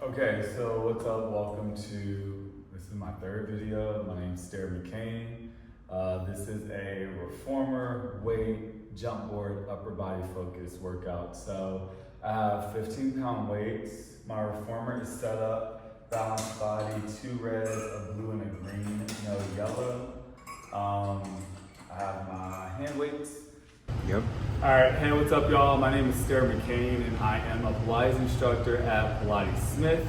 Okay, so what's up? Welcome to, this is my third video. My name's Stair McKane. This is a reformer weight jump board upper body focus workout. So I have 15-pound weights. My reformer is set up, balanced body, 2 reds, a blue and a green, no yellow. I have my hand weights. Yep. All right, hey, what's up, y'all? My name is Stair McKane, and I am a Pilates instructor at Pilates Smith.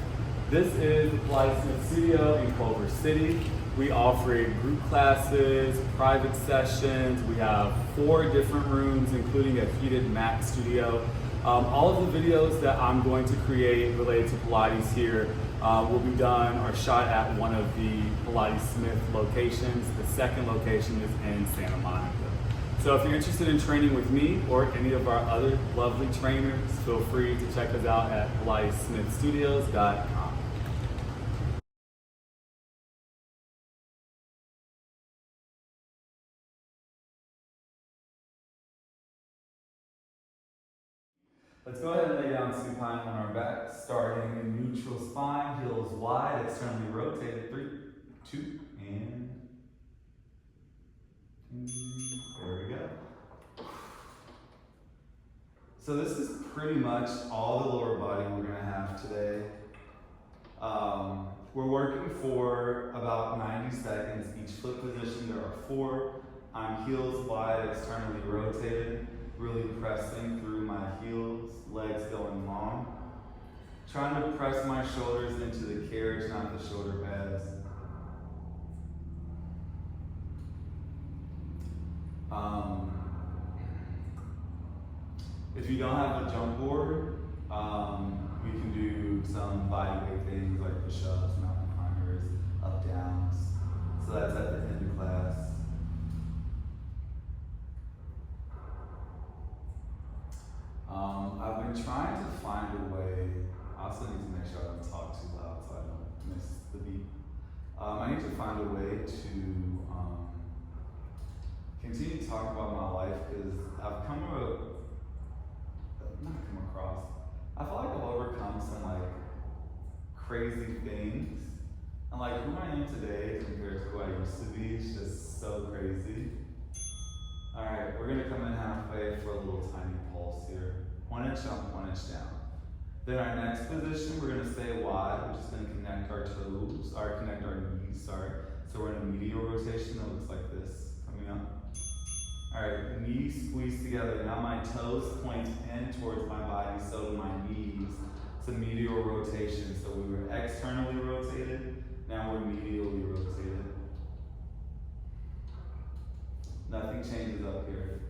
This is the Pilates Smith studio in Culver City. We offer group classes, private sessions. We have 4 different rooms, including a heated mat studio. All of the videos that I'm going to create related to Pilates here will be done or shot at one of the Pilates Smith locations. The second location is in Santa Monica. So if you're interested in training with me or any of our other lovely trainers, feel free to check us out at PilatesSmithStudios.com. Let's go ahead and lay down supine on our back, starting in neutral spine, heels wide, externally rotated. 3, 2, and there we go. So this is pretty much all the lower body we're gonna have today. We're working for about 90 seconds. Each foot position, there are 4. I'm heels wide, externally rotated, really pressing through my heels, legs going long. Trying to press my shoulders into the carriage, not the shoulder pads. If you don't have a jump board, we can do some body weight things like push-ups, mountain climbers, up downs. So that's at the end of class. I've been trying to find a way. I also need to make sure I don't talk too loud so I don't miss the beat. I need to find a way to continue to talk about my life, because I've I feel like I've overcome some crazy things. And who I am today compared to who I used to be is just so crazy. All right, we're gonna come in halfway for a little tiny pulse here. 1 inch up, 1 inch down. Then our next position, we're gonna stay wide. We're just gonna connect our toes, or connect our knees, sorry. So we're in a medial rotation that looks like this, coming up. All right, knees squeeze together. Now my toes point in towards my body, so do my knees. It's a medial rotation. So we were externally rotated, now we're medially rotated. Nothing changes up here.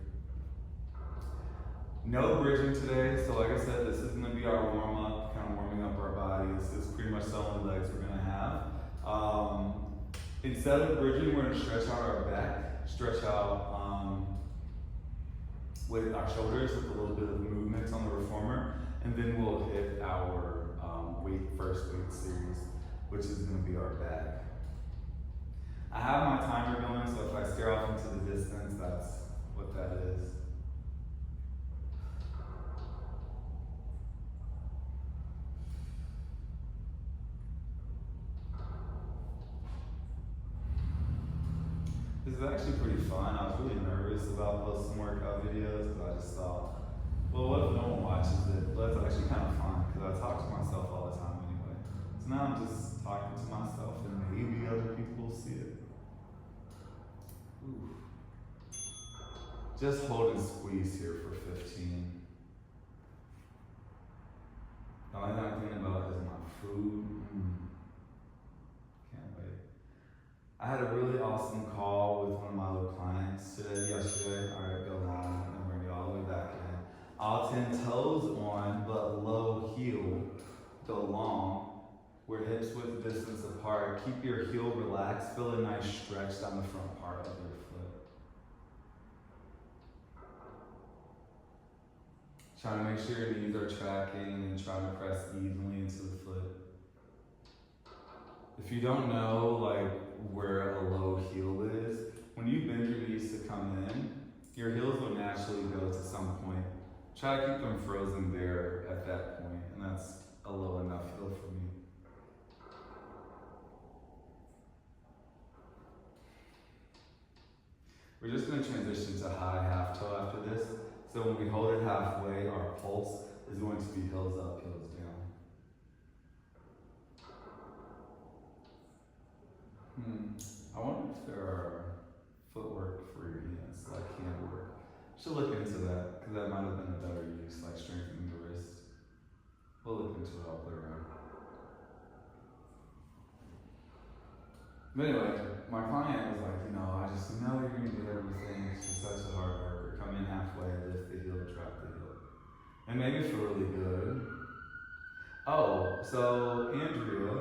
No bridging today, so like I said, this is gonna be our warm-up, kind of warming up our body. This is pretty much the only legs we're gonna have. Instead of bridging, we're gonna stretch out our back, stretch out with our shoulders with a little bit of movement on the reformer, and then we'll hit our first weight series, which is gonna be our back. I have my timer going, so if I stare off into the distance, that's what that is. This is actually pretty fun. I was really nervous about posting workout videos, but I just thought, well, what if no one watches it? But it's actually kind of fun, because I talk to myself all the time anyway. So now I'm just talking to myself, and maybe other people will see it. Ooh. Just hold and squeeze here for 15. The only thing I'm thinking about is my food. Can't wait. I had a really awesome call with one of my little clients yesterday. All right, go long, and bring it all the way back in. All 10 toes on, but low heel, go long. We're hips width distance apart. Keep your heel relaxed. Feel a nice stretch down the front part of your foot. Trying to make sure your knees are tracking and trying to press evenly into the foot. If you don't know where a low heel is, when you bend your knees to come in, your heels will naturally go to some point. Try to keep them frozen there at that point, and that's a low enough hill for me. We're just going to transition to high half toe after this. So when we hold it halfway, our pulse is going to be hills up, hills down. I wonder if there are footwork for your hands, like hand work. Should look into that, because that might have been a better use, like strengthening the wrist. We'll look into it, I'll play around. But anyway, my client was like, I just know you're gonna do everything. She's such a hard worker. Come in halfway, lift the heel, drop the heel. And make it feel really good. Oh, so Andrea,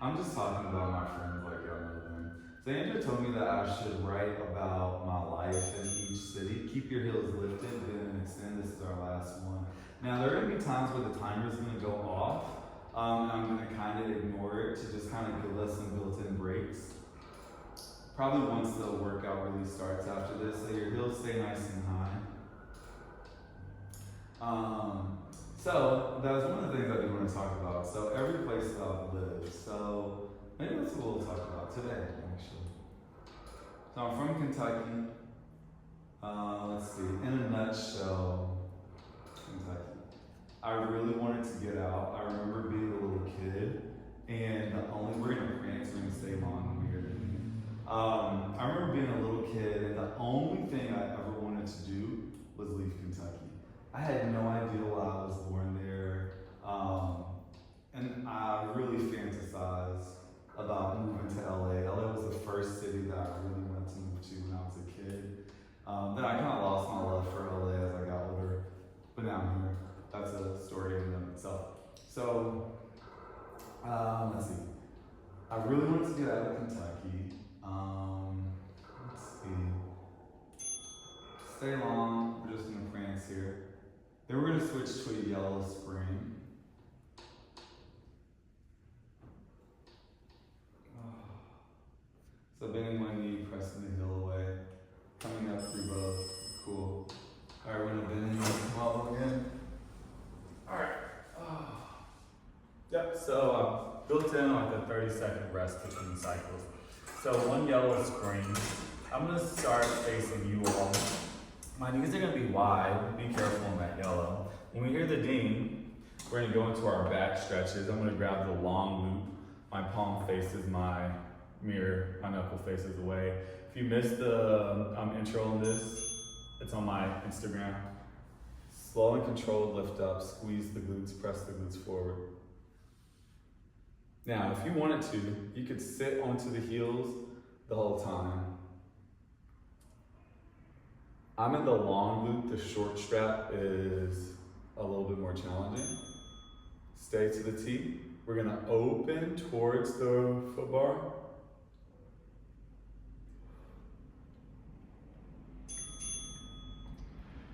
I'm just talking about my friends like y'all know them. So Andrea told me that I should write about my life in each city. Keep your heels lifted, bend and extend. This is our last one. Now there are gonna be times where the timer's gonna go off. I'm going to kind of ignore it to just kind of give us some built-in breaks. Probably once the workout really starts after this, so your heels stay nice and high. So that's one of the things I do want to talk about. So every place that I've lived. So maybe that's what we'll talk about today, actually. So I'm from Kentucky. Let's see, in a nutshell, Kentucky. I really wanted to get out. I remember being a little kid, and we're gonna prance, we're gonna stay long here. I remember being a little kid, and the only thing I ever wanted to do was leave Kentucky. I had no idea why I was born there, and I really fantasized about moving to LA. LA was the first city that I really wanted to move to when I was a kid. Then I kind of lost my love for LA as I got older, but now I'm here. That's a story in and of itself. So, let's see. I really wanted to get out of Kentucky. Let's see. Stay long. We're just gonna prance here. Then we're gonna switch to a yellow spring. So bending my knee, pressing the heel away, coming up through both. Cool. All right, we're gonna bend in the wobble again. All right. Yep, so built in like a 30-second rest between cycles. So one yellow spring. I'm gonna start facing you all. My knees are gonna be wide. Be careful on that yellow. When we hear the ding, we're gonna go into our back stretches. I'm gonna grab the long loop. My palm faces my mirror. My knuckle faces away. If you missed the intro on this, it's on my Instagram. Slow and controlled lift up, squeeze the glutes, press the glutes forward. Now, if you wanted to, you could sit onto the heels the whole time. I'm in the long loop, the short strap is a little bit more challenging. Stay to the T. We're gonna open towards the foot bar.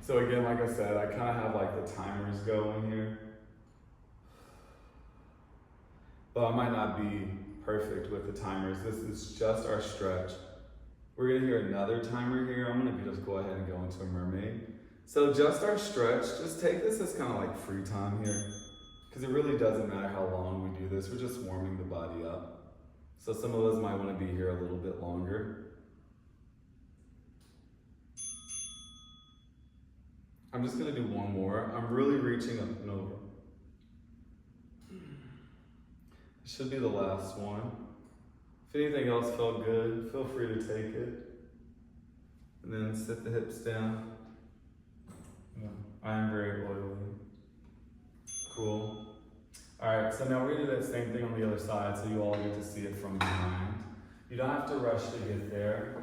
So again, like I said, I kind of have like the timers going here. But I might not be perfect with the timers. This is just our stretch. We're gonna hear another timer here. I'm gonna just go ahead and go into a mermaid. So just our stretch, just take this as kind of like free time here, because it really doesn't matter how long we do this. We're just warming the body up. So some of us might wanna be here a little bit longer. I'm just gonna do one more. I'm really reaching up and over. It should be the last one. If anything else felt good, feel free to take it. And then sit the hips down. Yeah, I am very oily. Cool. All right, so now we're gonna do that same thing on the other side so you all get to see it from behind. You don't have to rush to get there.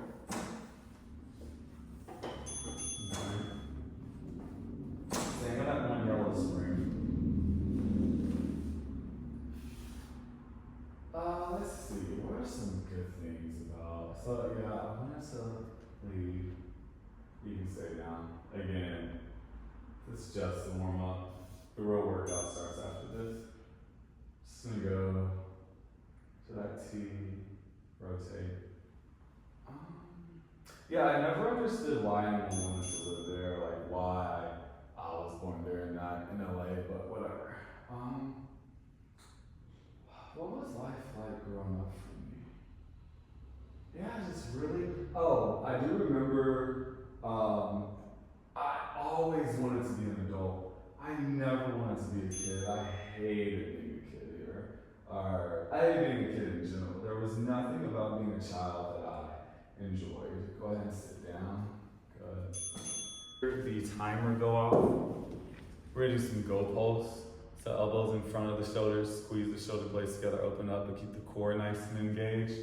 Let's see, what are some good things about, so yeah, I wanted to leave, you can stay down. Again, this is just a warm up. The real workout starts after this. Just gonna go to that T, rotate. Yeah, I never understood why anyone wanted to live there, like why I was born there and not in LA, but whatever. Um, what was life like growing up for me? Yeah, just really. Oh, I do remember. I always wanted to be an adult. I never wanted to be a kid. I hated being a kid here. Or I hated being a kid in general. There was nothing about being a child that I enjoyed. Go ahead and sit down. Good. The timer go off. We're gonna do some go pulse. So elbows in front of the shoulders, squeeze the shoulder blades together, open up, and keep the core nice and engaged.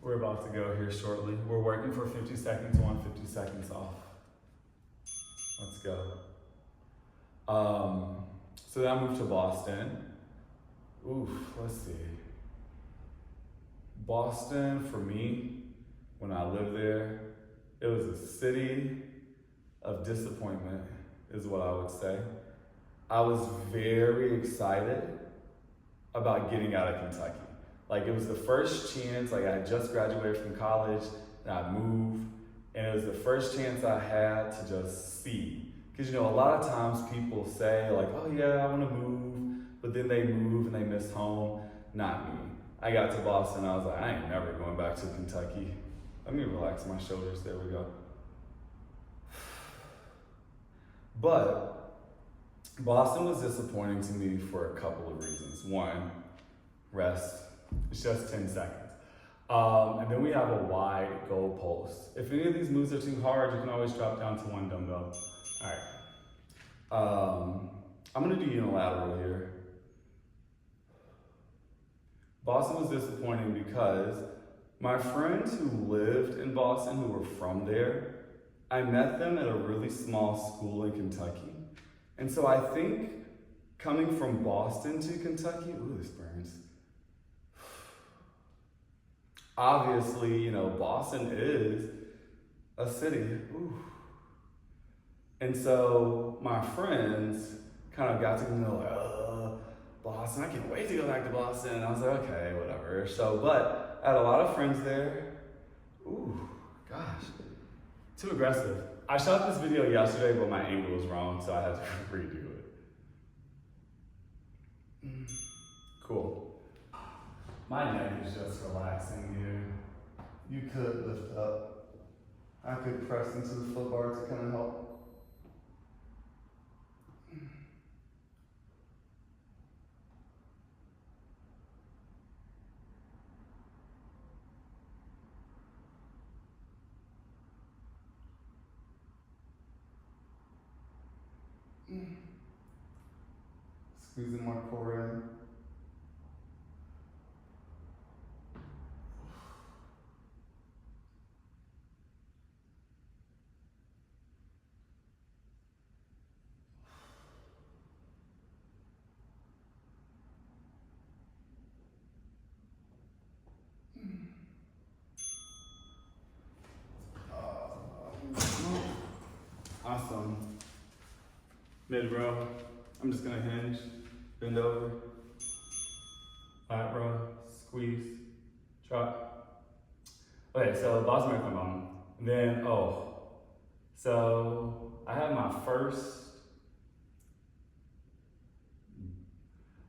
We're about to go here shortly. We're working for 50 seconds on, 50 seconds off. Let's go. So then I moved to Boston. Oof, let's see. Boston, for me, when I lived there, it was a city of disappointment, is what I would say. I was very excited about getting out of Kentucky. Like, it was the first chance, like, I had just graduated from college, and I moved, and it was the first chance I had to just see. Because, you know, a lot of times people say, like, oh yeah, I want to move, but then they move and they miss home. Not me. I got to Boston, I was like, I ain't never going back to Kentucky. Let me relax my shoulders, there we go. But Boston was disappointing to me for a couple of reasons. One, rest. It's just 10 seconds. And then we have a wide goal post. If any of these moves are too hard, you can always drop down to one dumbbell. All right. I'm gonna do unilateral here. Boston was disappointing because my friends who lived in Boston, who were from there, I met them at a really small school in Kentucky. And so I think coming from Boston to Kentucky, ooh, this burns. Obviously, you know, Boston is a city. Ooh. And so my friends kind of got to know, like, Boston, I can't wait to go back to Boston. And I was like, okay, whatever. So, but I had a lot of friends there. Ooh, gosh, too aggressive. I shot this video yesterday, but my angle was wrong, so I had to redo it. Cool. My neck is just relaxing here. You could lift up. I could press into the foot bar to kind of help. Squeezing my core in. Awesome. Mid row. I'm just gonna hinge, bend over, flat row, squeeze, drop. Okay, so Boston Marathon bomb. And then, so I had my first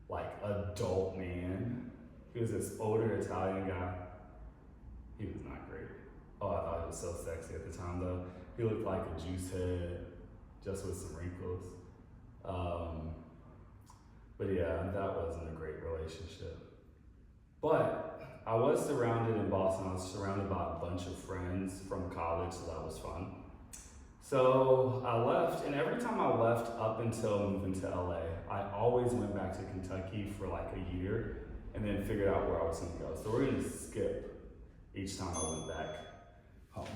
like adult man. He was this older Italian guy. He was not great. Oh, I thought he was so sexy at the time though. He looked like a juice head, just with some wrinkles. But yeah, that wasn't a great relationship. But I was surrounded in Boston, I was surrounded by a bunch of friends from college, so that was fun. So I left, and every time I left up until moving to LA, I always went back to Kentucky for like a year and then figured out where I was gonna go. So we're gonna skip each time I went back home.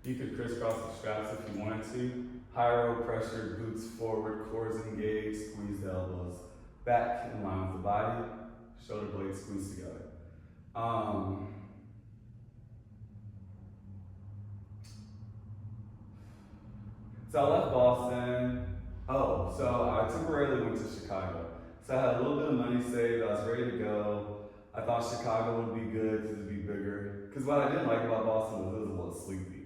You could crisscross the straps if you wanted to. High row pressure, glutes forward, cores engaged, squeeze the elbows back in line with the body, shoulder blades squeeze together. So I left Boston. So I temporarily went to Chicago. So I had a little bit of money saved, I was ready to go. I thought Chicago would be good because it'd be bigger. Because what I didn't like about Boston was it was a little sleepy.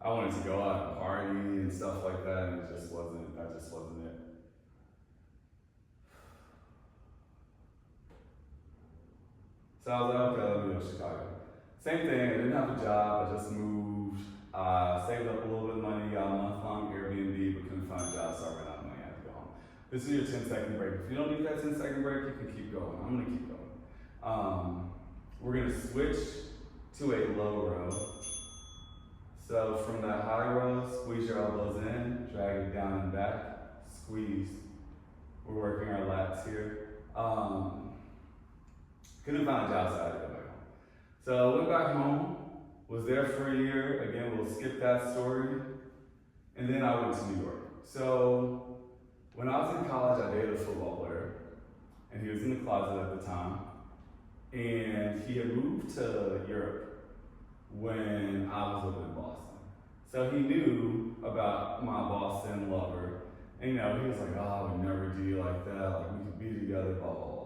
I wanted to go out and party and stuff like that, and that just wasn't it. So I was like, okay, let me go to Chicago. Same thing, I didn't have a job, I just moved, saved up a little bit of money, got a month-long Airbnb, but couldn't find a job, so I ran out of money, I had to go home. This is your 10-second break. If you don't need that 10-second break, you can keep going. I'm gonna keep going. We're gonna switch to a low row. So from that high row, squeeze your elbows in, drag it down and back, squeeze. We're working our lats here. Couldn't find a job, so I had to go back home. So I went back home, was there for a year. Again, we'll skip that story. And then I went to New York. So when I was in college, I dated a football player, and he was in the closet at the time. And he had moved to Europe when I was living in Boston. So he knew about my Boston lover. And he was like, oh, I would never do you like that. Like, we could be together, blah, blah, blah, blah.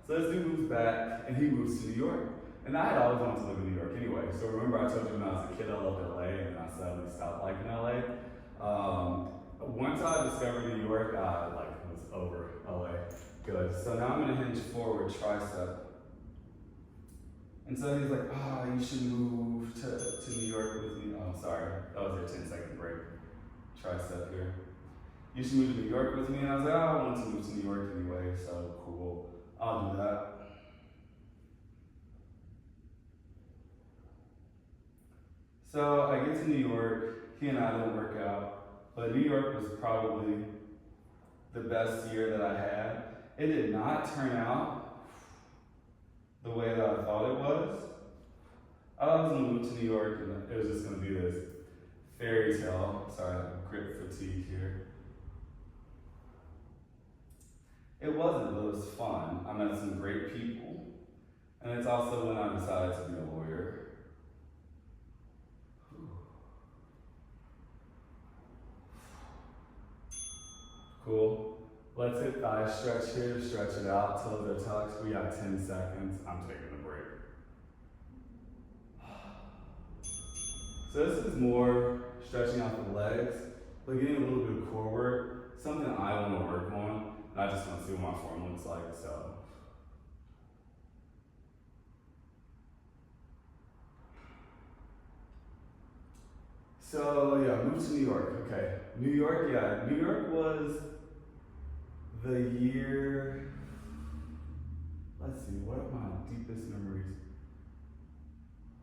So this dude moves back, and he moves to New York. And I had always wanted to live in New York anyway. So remember I told you when I was a kid I loved LA, and I suddenly stopped liking LA. Once I discovered New York, I was over LA. Good. So now I'm gonna hinge forward, tricep. And so he's like, oh, you should move to New York with me. Oh, sorry, that was your 10-second break. Tricep here. You should move to New York with me. And I was like, oh, I wanted to move to New York anyway, so cool. I'll do that. So I get to New York, he and I didn't work out, but New York was probably the best year that I had. It did not turn out the way that I thought it was. I was gonna move to New York and it was just gonna be this fairy tale. Sorry, I have grip fatigue here. It wasn't, but it was fun. I met some great people. And it's also when I decided to be a lawyer. Cool. Let's hit thigh stretch here, stretch it out, toes are tucked. We have 10 seconds. I'm taking a break. So this is more stretching out the legs, but getting a little bit of core work, something I want to work on, and I just want to see what my form looks like, so. So yeah, moved to New York, okay. New York was the year, let's see, what are my deepest memories?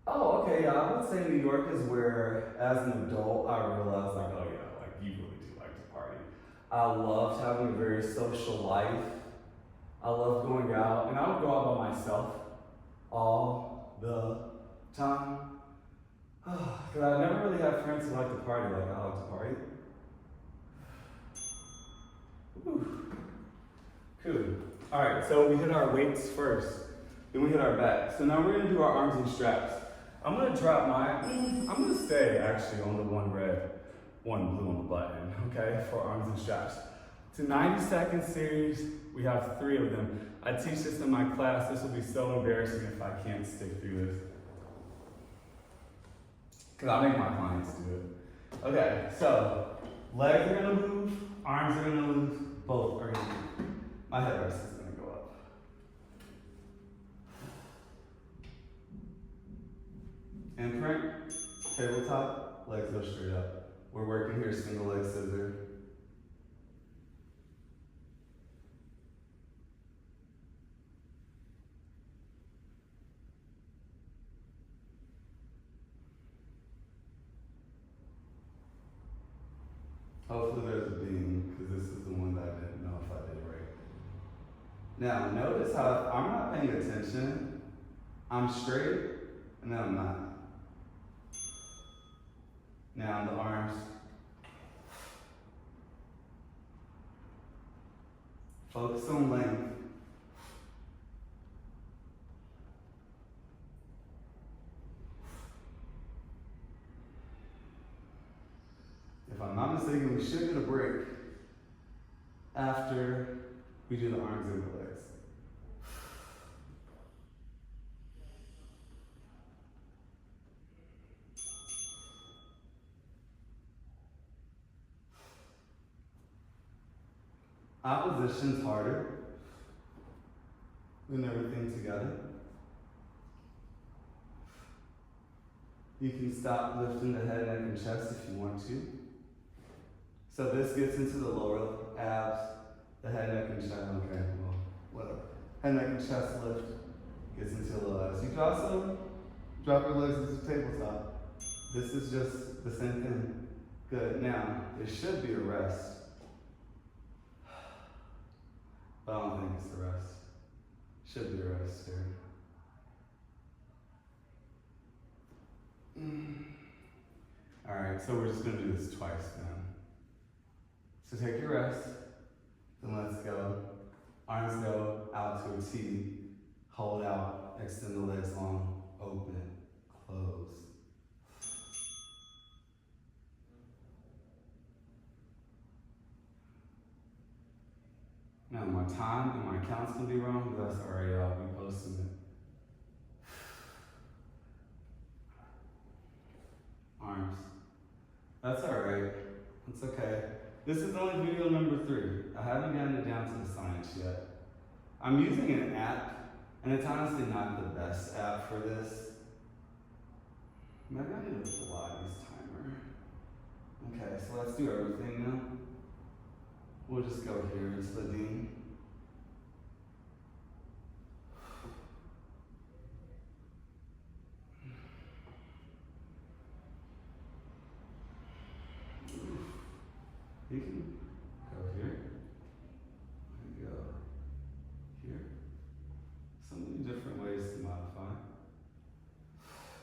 Oh, okay, yeah, I would say New York is where, as an adult, I realized like, oh yeah, like you really do like to party. I loved having a very social life. I loved going out, and I would go out by myself all the time. Because I never really had friends who like to party like I like to party. Whew. Cool. All right, so we hit our weights first, then we hit our back. So now we're gonna do our arms and straps. I'm gonna drop I'm gonna stay actually on the one red, one blue on the button, okay, for arms and straps. It's a 90-second series. We have 3 of them. I teach this in my class. This will be so embarrassing if I can't stick through this. Because I make my clients do it. Okay, so legs are gonna move, arms are gonna move, both are gonna move. My headrest is gonna go up. Imprint, tabletop, legs go straight up. We're working here single leg scissor. Hopefully there's a beam, because this is the one that I didn't know if I did right. Now, notice how I'm not paying attention. I'm straight, and then I'm not. Now, the arms. Focus on length. If I'm not mistaken, we should get a break after we do the arms and the legs. Opposition's harder than everything together. You can stop lifting the head, neck, and chest if you want to. So this gets into the lower abs, the head, neck, and chest. Okay, well, whatever. Head, neck, and chest lift gets into the lower abs. You can also drop your legs into tabletop. This is just the same thing. Good. Now, it should be a rest. But I don't think it's a rest. Should be a rest here. Alright, so we're just going to do this twice now. So take your rest, then let's go. Arms go out to a T, hold out, extend the legs long, open, close. Now my time and my counts can be wrong, but that's alright, I'll be posting it. Arms. That's alright. It's okay. This is only video number 3. I haven't gotten it down to the science yet. I'm using an app, and it's honestly not the best app for this. Maybe I need a Pilates timer. Okay, so let's do everything now. We'll just go here. It's the D. You can go here, and go here. So many different ways to modify.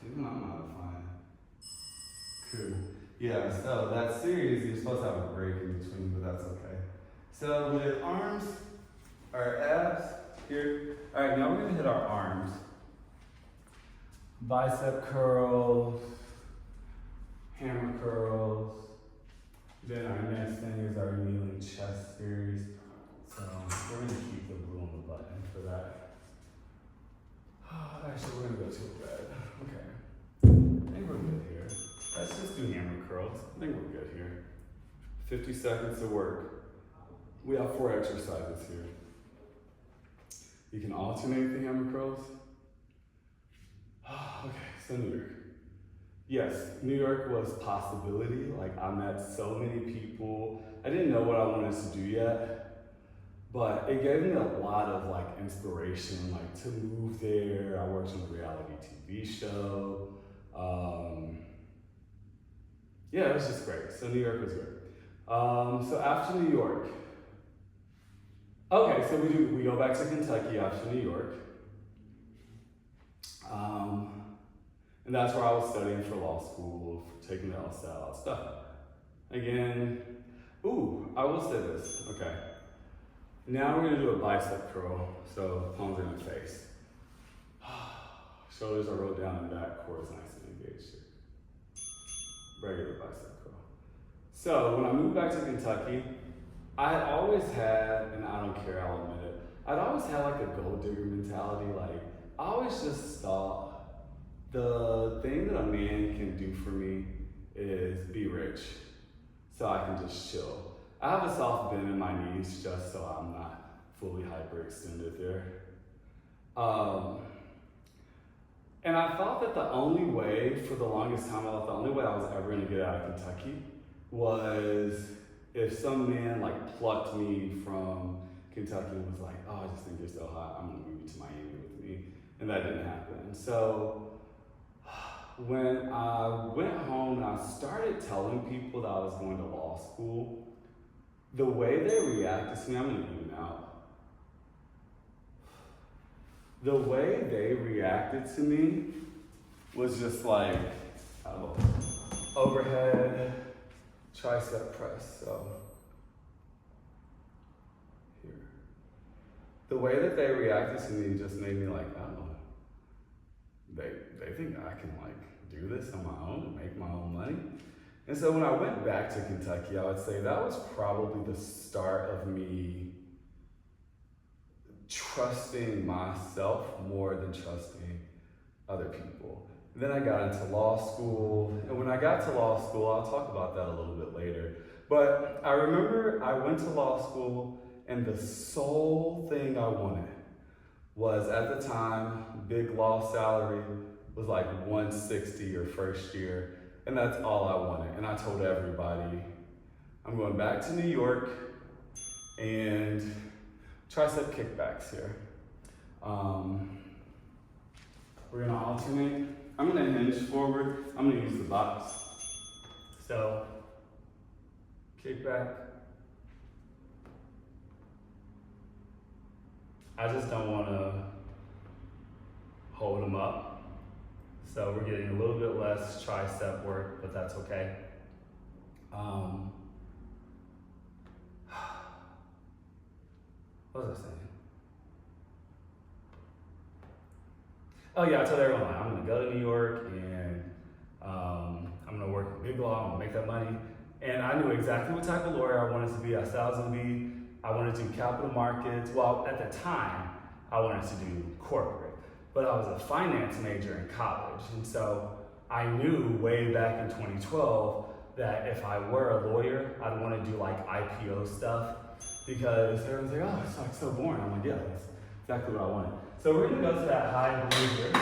Even I'm modifying. Cool. Yeah, so that series, you're supposed to have a break in between, but that's okay. So with arms, our abs, here. All right, now we're gonna hit our arms. Bicep curls, hammer curls. Then our next thing is our kneeling chest series. So we're gonna keep the blue on the button for that. Actually, we're gonna go to red. Okay. I think we're good here. Let's just do hammer curls. I think we're good here. 50 seconds of work. We have 4 exercises here. You can alternate the hammer curls. Okay, so New York. Yes, New York was a possibility. Like, I met so many people. I didn't know what I wanted to do yet, but it gave me a lot of like inspiration, like to move there. I worked on a reality TV show. Yeah, it was just great. So New York was great. So after New York, okay, so we go back to Kentucky after New York. And that's where I was studying for law school, taking the LSAT, stuff. Again, I will say this, okay. Now we're gonna do a bicep curl, so palms are in the face. Shoulders are rolled down and back, core is nice and engaged here. Regular bicep curl. So when I moved back to Kentucky, I always had, and I don't care, I'll admit it, I'd always had like a gold digger mentality. Like, I always just thought, the thing that a man can do for me is be rich, so I can just chill. I have a soft bend in my knees just so I'm not fully hyperextended there. And I thought that the only way, for the longest time, I thought the only way I was ever gonna get out of Kentucky was if some man like plucked me from Kentucky and was like, oh, I just think you're so hot, I'm gonna move you to Miami with me. And that didn't happen. So when I went home and I started telling people that I was going to law school, the way they reacted to me, I'm gonna even out. The way they reacted to me was just like, overhead tricep press, so here. The way that they reacted to me just made me like, they think I can like do this on my own and make my own money. And so when I went back to Kentucky, I would say that was probably the start of me trusting myself more than trusting other people. And then I got into law school, and when I got to law school, I'll talk about that a little bit later. But I remember I went to law school, and the sole thing I wanted was, at the time, biglaw salary, was like 160 your first year, and that's all I wanted. And I told everybody, I'm going back to New York and tricep kickbacks here. We're gonna alternate. I'm gonna hinge forward. I'm gonna use the box. So, kickback. I just don't wanna hold them up. So we're getting a little bit less tricep work, but that's okay. What was I saying? Oh yeah, I told everyone like, I'm gonna go to New York and I'm gonna work in biglaw, I'm gonna make that money. And I knew exactly what type of lawyer I wanted to be. I said I was gonna be, I wanted to do capital markets. Well, at the time, I wanted to do corporate, but I was a finance major in college. And so I knew way back in 2012 that if I were a lawyer, I'd wanna do like IPO stuff, because everyone's like, oh, it's like so boring. I'm like, yeah, that's exactly what I wanted. So we're gonna go to that high blue here.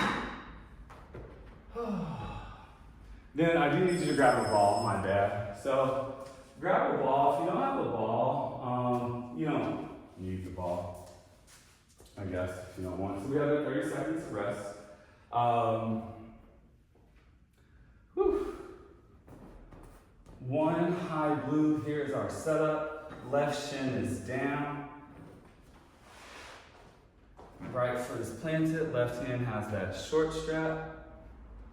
Then I do need you to grab a ball, my bad. So grab a ball. If you don't have a ball, you don't need the ball, I guess, if you don't want. So we have 30 seconds to rest. One high blue, here's our setup. Left shin is down. Right foot is planted, left hand has that short strap.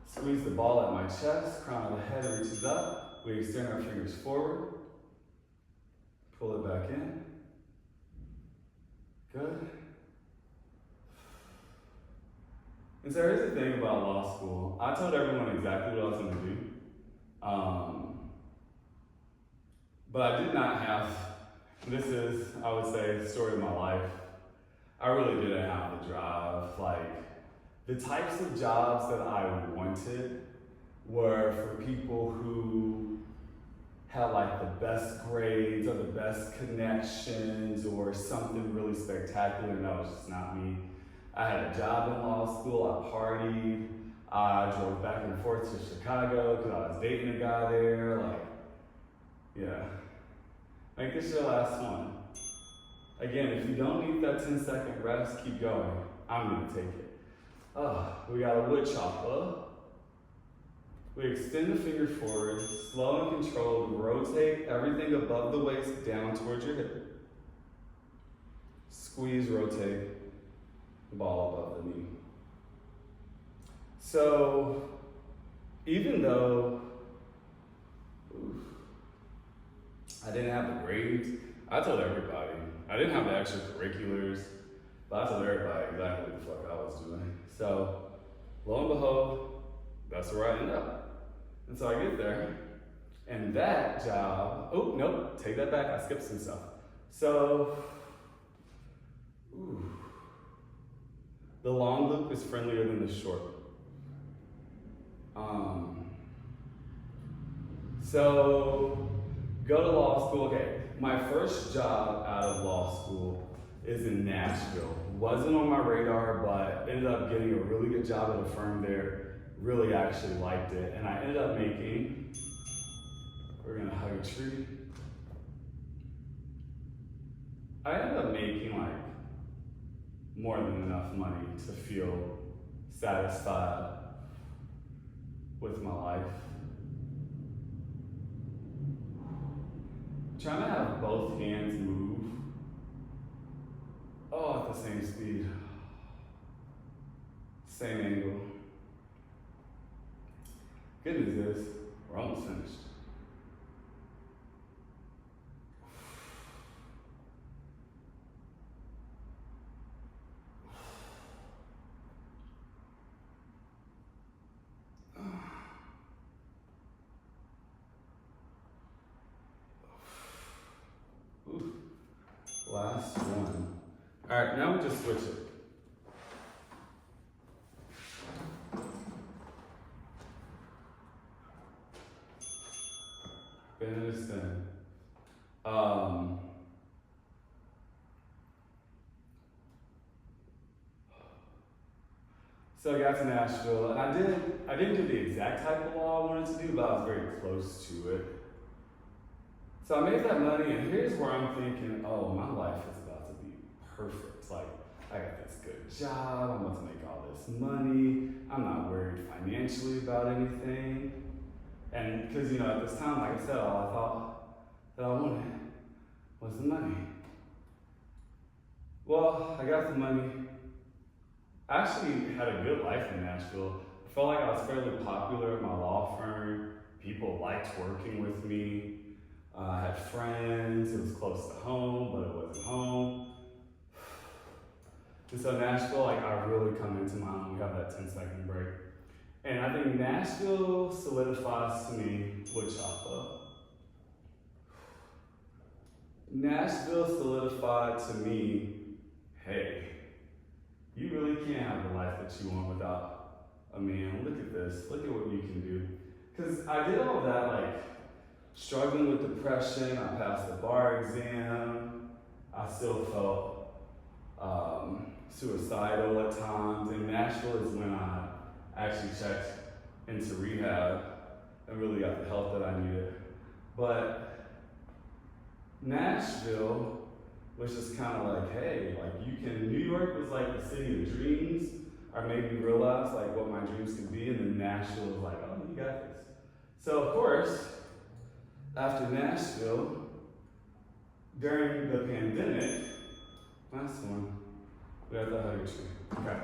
Squeeze the ball at my chest, crown of the head reaches up. We extend our fingers forward. Pull it back in. Good. And so here's the thing about law school. I told everyone exactly what I was going to do. But I did not have, this is, I would say, the story of my life. I really didn't have the drive. Like, the types of jobs that I wanted were for people who had like the best grades or the best connections or something really spectacular, and that was just not me. I had a job in law school, I partied, I drove back and forth to Chicago because I was dating a guy there, like, yeah. Make this your last one. Again, if you don't need that 10-second rest, keep going. I'm gonna take it. We got a wood chopper. We extend the finger forward, slow and controlled, rotate everything above the waist down towards your hip. Squeeze, rotate the ball above the knee. So, even though I didn't have the grades, I told everybody. I didn't have the extracurriculars, but I told everybody exactly what the fuck I was doing. So, lo and behold, that's where I end up. And so I get there, and that job, oh, nope, take that back, I skipped some stuff. So, the long loop is friendlier than the short loop. So, go to law school, okay. My first job out of law school is in Nashville. Wasn't on my radar, but ended up getting a really good job at a firm there. Really actually liked it. And I ended up making, we're gonna hug a tree. I ended up making like more than enough money to feel satisfied with my life. Trying to have both hands move, at the same speed, same angle. Good news is, we're almost finished. Last one. All right, now we just switch it. Bend and extend. So I got to Nashville, and I didn't do the exact type of law I wanted to do, but I was very close to it. So I made that money, and here's where I'm thinking, oh, my life is about to be perfect. Like, I got this good job, I'm about to make all this money, I'm not worried financially about anything. And because, at this time, like I said, all I thought that I wanted was the money. Well, I got the money. I actually had a good life in Nashville. I felt like I was fairly popular at my law firm. People liked working with me. I had friends. It was close to home, but it wasn't home. And so Nashville, I really come into my own. We have that 10-second break. And I think Nashville solidifies to me, wood chop up. Nashville solidified to me, hey, you really can't have the life that you want without a man. Look at this. Look at what you can do. Because I did all of that, struggling with depression. I passed the bar exam. I still felt suicidal at times. And Nashville is when I actually checked into rehab and really got the help that I needed. But Nashville was just kind of like, hey, New York was like the city of dreams, or made me realize what my dreams could be, and then Nashville was like, oh, you got this. So of course, after Nashville, during the pandemic, last one, we have the hugger tree. Okay.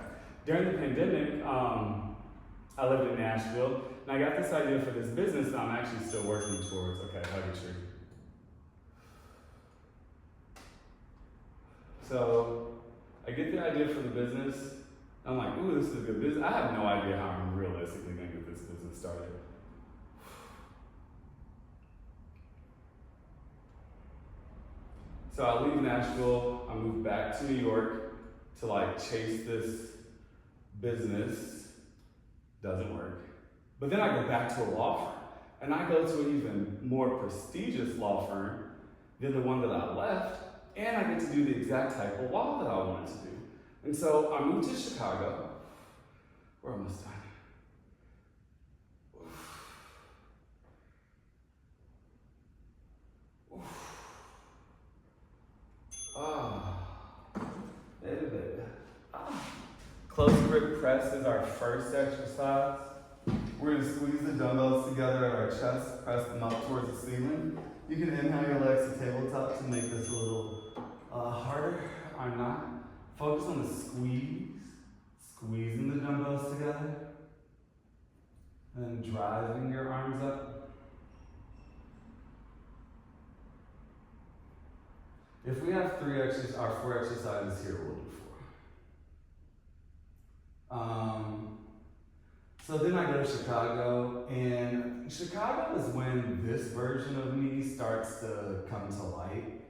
During the pandemic, I lived in Nashville, and I got this idea for this business that I'm actually still working towards. Okay, hugger tree. So I get the idea for the business. I'm like, ooh, this is a good business. I have no idea how I'm realistically going to get this business started. So I leave Nashville. I move back to New York to chase this business. Doesn't work. But then I go back to a law firm. And I go to an even more prestigious law firm than the one that I left. And I get to do the exact type of law that I wanted to do. And so I moved to Chicago. We're almost done. Baby. Close grip press is our first exercise. We're gonna squeeze the dumbbells together at our chest, press them up towards the ceiling. You can inhale your legs to tabletop to make this a little harder or not. Focus on the squeeze, squeezing the dumbbells together, and then driving your arms up. If we have 4 exercises here, we'll do 4. So then I go to Chicago, and Chicago is when this version of me starts to come to light.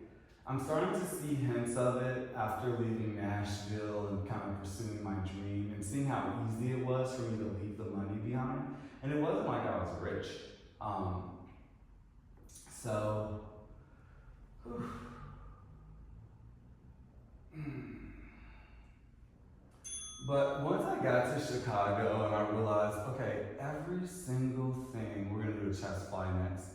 I'm starting to see hints of it after leaving Nashville and kind of pursuing my dream and seeing how easy it was for me to leave the money behind. And it wasn't like I was rich. But once I got to Chicago and I realized, okay, every single thing, we're gonna do a chest fly next.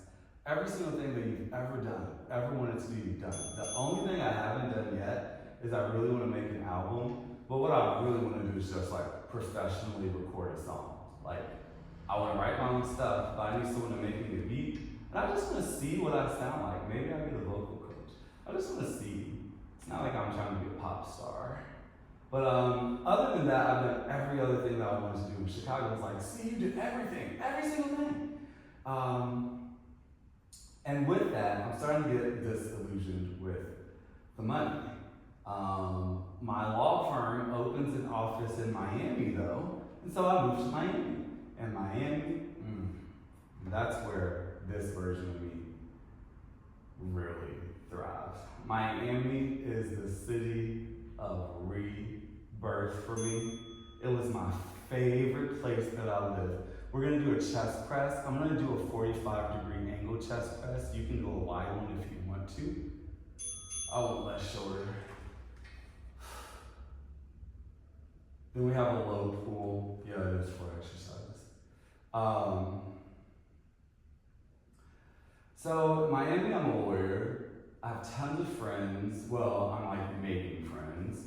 Every single thing that you've ever done, ever wanted to do, you've done. The only thing I haven't done yet is I really wanna make an album. But what I really wanna do is just professionally record a song. I wanna write my own stuff, but I need someone to make me a beat. And I just wanna see what I sound like. Maybe I'll be the vocal coach. I just wanna see. It's not like I'm trying to be a pop star. But other than that, I've done every other thing that I wanted to do. Chicago was like, see, you did everything, every single thing. And with that, I'm starting to get disillusioned with the money. My law firm opens an office in Miami though, and so I moved to Miami. And Miami, that's where this version of me really thrives. Miami is the city of rebirth for me. It was my favorite place that I lived. We're gonna do a chest press. I'm gonna do a 45-degree angle chest press. You can go a wide one if you want to. I want less shoulder. Then we have a low pool. Yeah, it is for exercise. So Miami, I'm a lawyer. I have tons of friends. Well, I'm like making friends.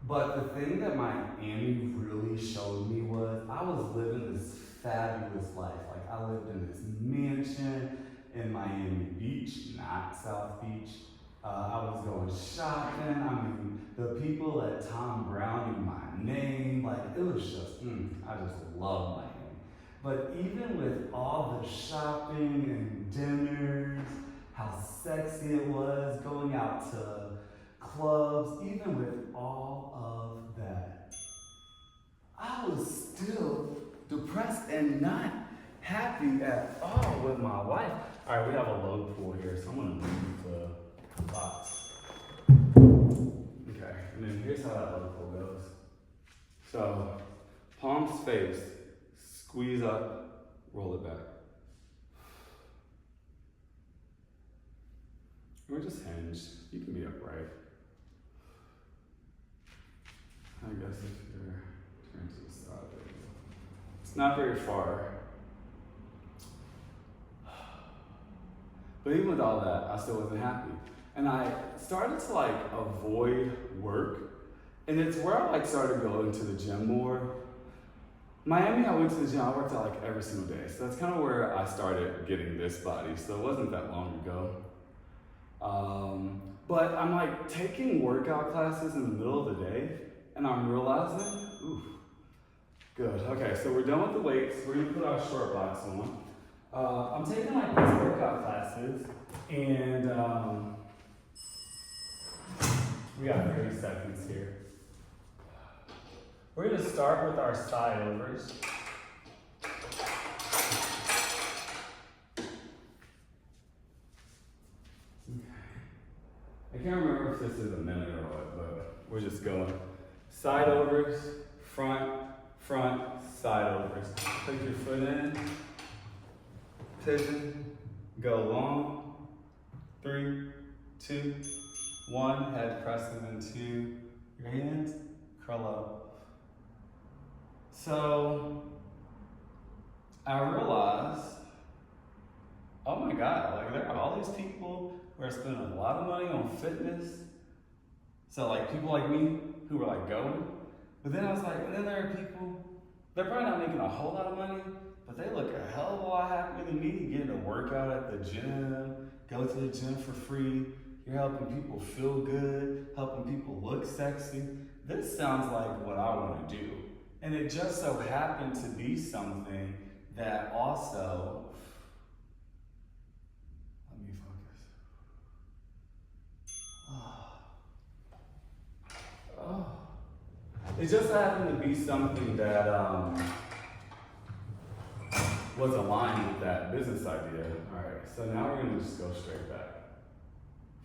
But the thing that Miami really showed me was I was living this fabulous life. Like I lived in this mansion in Miami Beach, not South Beach. I was going shopping. I mean, the people at Tom Brown knew my name. Like it was just, I just love Miami. But even with all the shopping and dinners, how sexy it was, going out to clubs, even with all of that, I was still depressed and not happy at all with my life. All right, we have a low pool here, so I'm gonna move the box. Okay, and then here's how that low pool goes. So, palms face, squeeze up, roll it back. Or just hinge. You can be upright. I guess if you're turned to the side, there you go. It's not very far. But even with all that, I still wasn't happy. And I started to like avoid work. And it's where I like started going to the gym more. Miami, I went to the gym, I worked out like every single day. So that's kind of where I started getting this body. So it wasn't that long ago. But I'm like taking workout classes in the middle of the day and I'm realizing, ooh, good. Okay, so we're done with the weights. We're gonna put our short box on. I'm taking like these workout classes and we got 30 seconds here. We're gonna start with our side overs. I can't remember if this is a minute or what, but we're just going. Side overs, front, side overs. Put your foot in, pivot, go long. 3, 2, 1, head pressing into your hands, curl up. So, I realized, oh my God, like there are all these people who are spending a lot of money on fitness. So like people like me who are like going, but then I was like, and then there are people, they're probably not making a whole lot of money, but they look a hell of a lot happier than me, getting to work out at the gym, go to the gym for free. You're helping people feel good, helping people look sexy. This sounds like what I want to do. And it just so happened to be something that also, let me focus. It just happened to be something that was aligned with that business idea. All right, so now we're gonna just go straight back.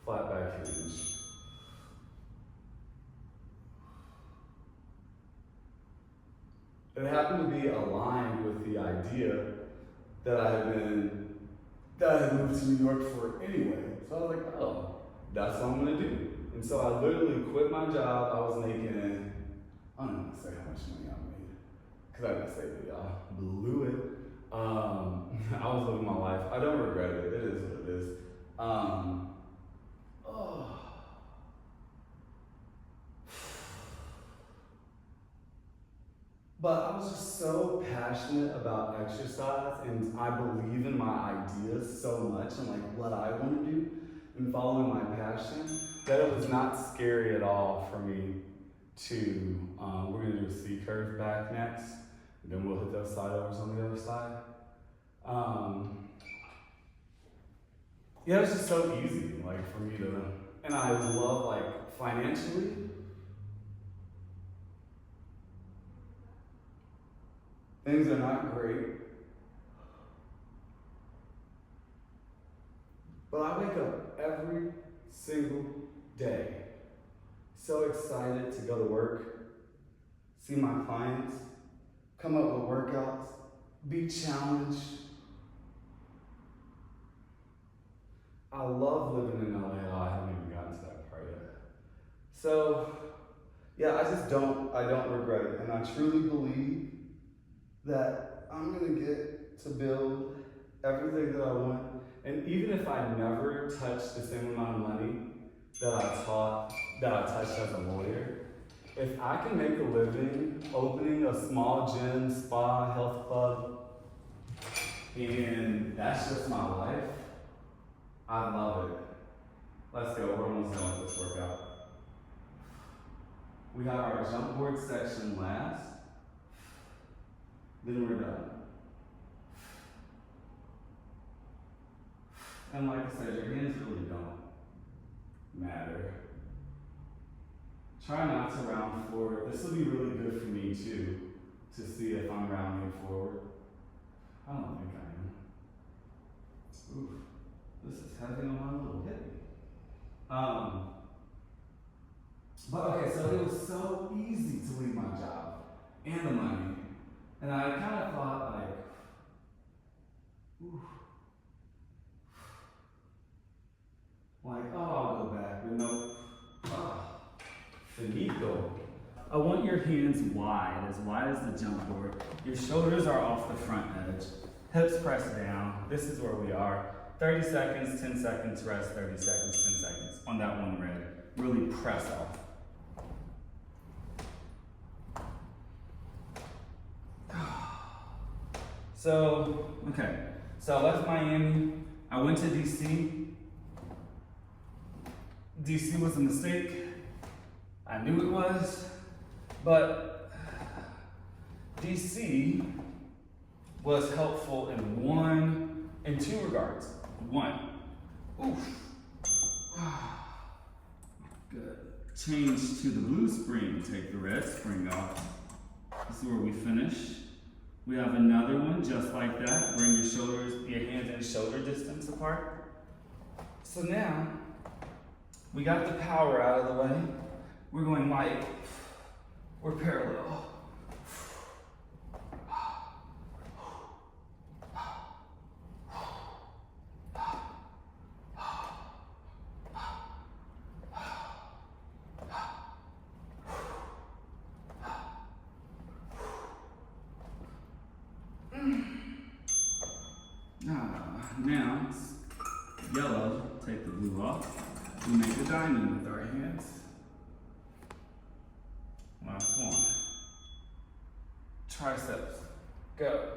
Flat back hinge. It happened to be aligned with the idea that I had moved to New York for anyway. So I was like, oh, that's what I'm gonna do. And so I literally quit my job. I was making, I don't even say how much money I made, because I didn't say that, y'all. Blew it. I was living my life. I don't regret it. It is what it is. But I was just so passionate about exercise, and I believe in my ideas so much and like what I want to do and following my passion, that it was not scary at all for me to, we're gonna do a C curve back next, and then we'll hit those side overs on the other side. Yeah, it was just so easy, like for me to, and I love like financially, things are not great, but I wake up every single day so excited to go to work, see my clients, come up with workouts, be challenged. I love living in LA. I haven't even gotten to that part yet. So, yeah, I I don't regret it. And I truly believe that I'm gonna get to build everything that I want. And even if I never touch the same amount of money that I touched as a lawyer, if I can make a living opening a small gym, spa, health club, and that's just my life, I love it. Let's go, we're almost done with this workout. We have our jump board section last, then we're done. And like I said, your hands really don't matter. Try not to round forward. This will be really good for me too, to see if I'm rounding forward. I don't think I am. Oof, this is heavy on my little hip. But okay, so it was so easy to leave my job and the money. And I kind of thought like, oof. Like, oh, I'll go back, but no, finito. I want your hands wide as the jump board. Your shoulders are off the front edge. Hips pressed down. This is where we are. 30 seconds, 10 seconds, rest, 30 seconds, 10 seconds. On that one red, really press off. So, okay. So I left Miami. I went to DC. DC was a mistake. I knew it was. But DC was helpful in two regards. One, oof. Good. Change to the blue spring, take the red spring off. This is where we finish. We have another one just like that. Bring your hands in shoulder distance apart. So now, we got the power out of the way. We're going light. We're parallel. Now, yellow, take the blue off. We make a diamond with our hands. Last one. Triceps, go.